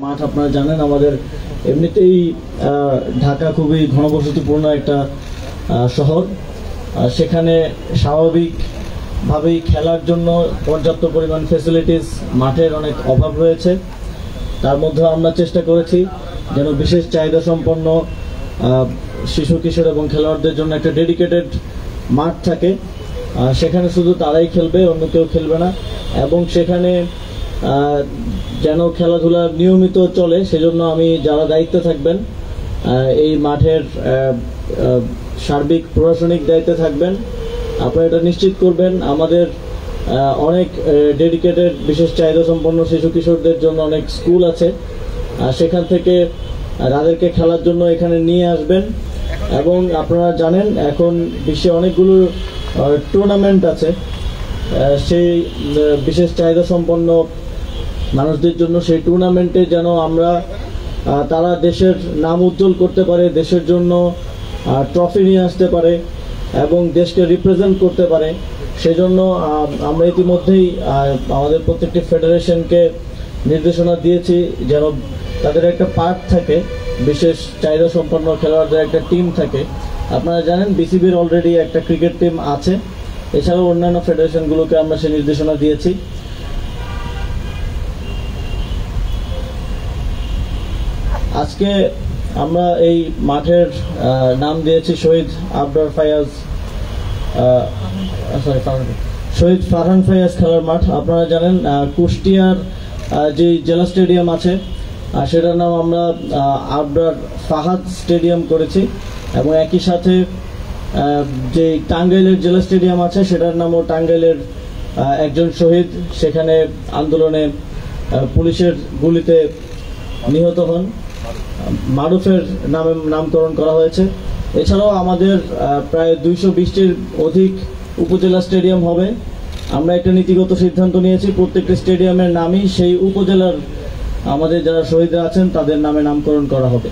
মাঠ আপনারা জানেন আমাদের এমনিতেই ঢাকা খুবই ঘনবসতিপূর্ণ একটা শহর। সেখানে স্বাভাবিকভাবেই খেলার জন্য পর্যাপ্ত পরিমাণ ফ্যাসিলিটিস মাঠের অনেক অভাব রয়েছে। তার মধ্যে আমরা চেষ্টা করেছি যেন বিশেষ চাহিদা সম্পন্ন শিশু কিশোর এবং খেলোয়াড়দের জন্য একটা ডেডিকেটেড মাঠ থাকে। সেখানে শুধু তারাই খেলবে, অন্য কেউ খেলবে না, এবং সেখানে যেন খেলাধুলা নিয়মিত চলে সেজন্য আমি যারা দায়িত্বে থাকবেন এই মাঠের সার্বিক প্রশাসনিক দায়িত্বে থাকবেন, আপনারা এটা নিশ্চিত করবেন আমাদের অনেক ডেডিকেটেড বিশেষ চাহিদা সম্পন্ন শিশু কিশোরদের জন্য অনেক স্কুল আছে, সেখান থেকে তাদেরকে খেলার জন্য এখানে নিয়ে আসবেন। এবং আপনারা জানেন এখন বিশ্বে অনেকগুলো টুর্নামেন্ট আছে সেই বিশেষ চাহিদা সম্পন্ন মানুষদের জন্য। সেই টুর্নামেন্টে যেন আমরা তারা দেশের নাম উজ্জ্বল করতে পারে, দেশের জন্য ট্রফি নিয়ে আসতে পারে এবং দেশকে রিপ্রেজেন্ট করতে পারে, সেজন্য আমরা ইতিমধ্যেই আমাদের প্রত্যেকটি ফেডারেশনকে নির্দেশনা দিয়েছি যেন তাদের একটা পার্ট থাকে, বিশেষ চাহিদা সম্পন্ন খেলোয়াড়দের একটা টিম থাকে। আপনারা জানেন বিসিবির অলরেডি একটা ক্রিকেট টিম আছে, এছাড়াও অন্যান্য ফেডারেশনগুলোকে আমরা সেই নির্দেশনা দিয়েছি। আজকে আমরা এই মাঠের নাম দিয়েছি শহীদ ফারহান ফায়াজ খেলার মাঠ। আপনারা জানেন কুষ্টিয়ার যে জেলা স্টেডিয়াম আছে সেটার নাম আমরা আবরার ফাহাদ স্টেডিয়াম করেছি, এবং একই সাথে যে টাঙ্গাইলের জেলা স্টেডিয়াম আছে সেটার নামও টাঙ্গাইলের একজন শহীদ সেখানে আন্দোলনে পুলিশের গুলিতে নিহত হন, মারুফের নামে নামকরণ করা হয়েছে। এছাড়াও আমাদের প্রায় 220টির অধিক উপজেলা স্টেডিয়াম হবে। আমরা একটা নীতিগত সিদ্ধান্ত নিয়েছি প্রত্যেকটি স্টেডিয়ামের নামই সেই উপজেলার আমাদের যারা শহীদরা আছেন তাদের নামে নামকরণ করা হবে।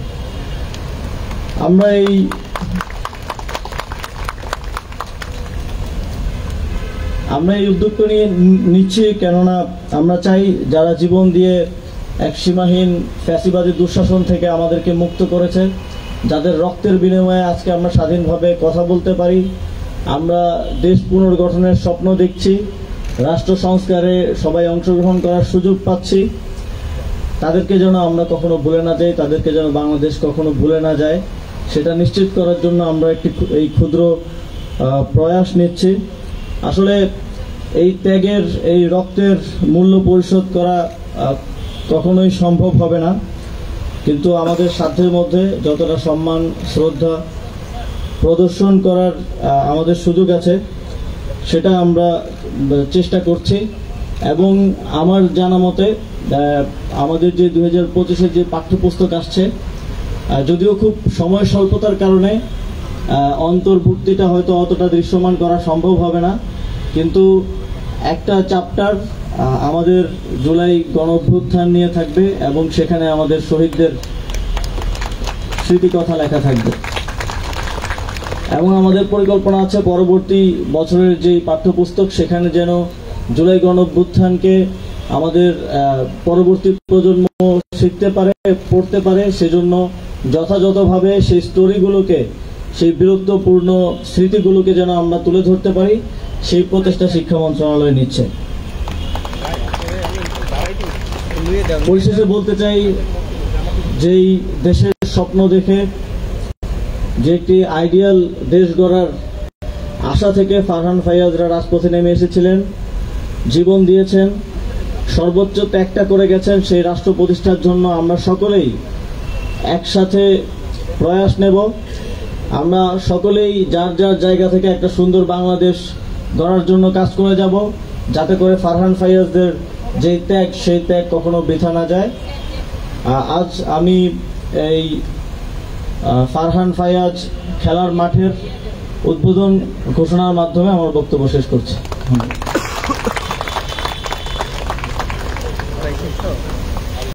আমরা এই উদ্যোগটা নিচ্ছি কেননা আমরা চাই যারা জীবন দিয়ে এক সীমাহীন ফ্যাসিবাদী দুঃশাসন থেকে আমাদেরকে মুক্ত করেছে, যাদের রক্তের বিনিময়ে আজকে আমরা স্বাধীনভাবে কথা বলতে পারি, আমরা দেশ পুনর্গঠনের স্বপ্ন দেখছি, রাষ্ট্র সংস্কারে সবাই অংশগ্রহণ করার সুযোগ পাচ্ছি, তাদেরকে যেন আমরা কখনো ভুলে না যাই, তাদেরকে যেন বাংলাদেশ কখনো ভুলে না যায়, সেটা নিশ্চিত করার জন্য আমরা এই ক্ষুদ্র প্রয়াস নিচ্ছি। আসলে এই ত্যাগের এই রক্তের মূল্য পরিশোধ করা কখনোই সম্ভব হবে না, কিন্তু আমাদের সাধ্যের মধ্যে যতটা সম্মান শ্রদ্ধা প্রদর্শন করার আমাদের সুযোগ আছে সেটা আমরা চেষ্টা করছি। এবং আমার জানা মতে আমাদের যে 2025-এর যে পাঠ্যপুস্তক আসছে, যদিও খুব সময় স্বল্পতার কারণে অন্তর্ভুক্তিটা হয়তো অতটা দৃশ্যমান করা সম্ভব হবে না, কিন্তু একটা চ্যাপ্টার আমাদের জুলাই গণঅভ্যুত্থান নিয়ে থাকবে এবং সেখানে আমাদের শহীদদের স্মৃতিকথা লেখা থাকবে। এবং আমাদের পরিকল্পনা আছে পরবর্তী বছরের যে পাঠ্যপুস্তক সেখানে যেন জুলাই গণঅভ্যুত্থানকে আমাদের পরবর্তী প্রজন্ম শিখতে পারে, পড়তে পারে, সেজন্য যথাযথভাবে সেই স্টোরিগুলোকে, সেই বীরত্বপূর্ণ স্মৃতিগুলোকে যেন আমরা তুলে ধরতে পারি, সেই প্রচেষ্টা শিক্ষা মন্ত্রণালয় নিচ্ছে। পরিশেষে বলতে চাই, যেই দেশের স্বপ্ন দেখে যে একটি আইডিয়াল দেশ গড়ার আশা থেকে ফারহান ফায়াজরা রাজপথে নেমে এসেছিলেন, জীবন দিয়েছেন, সর্বোচ্চ ত্যাগটা করে গেছেন সেই রাষ্ট্র প্রতিষ্ঠার জন্য আমরা সকলেই একসাথে প্রয়াস নেব। আমরা সকলেই যার যার জায়গা থেকে একটা সুন্দর বাংলাদেশ গড়ার জন্য কাজ করে যাব, যাতে করে ফারহান ফায়াজদের যে ত্যাগ সেই ত্যাগ কখনো বৃথা না যায়। আজ আমি এই ফারহান ফায়াজ খেলার মাঠের উদ্বোধন ঘোষণার মাধ্যমে আমার বক্তব্য শেষ করছি।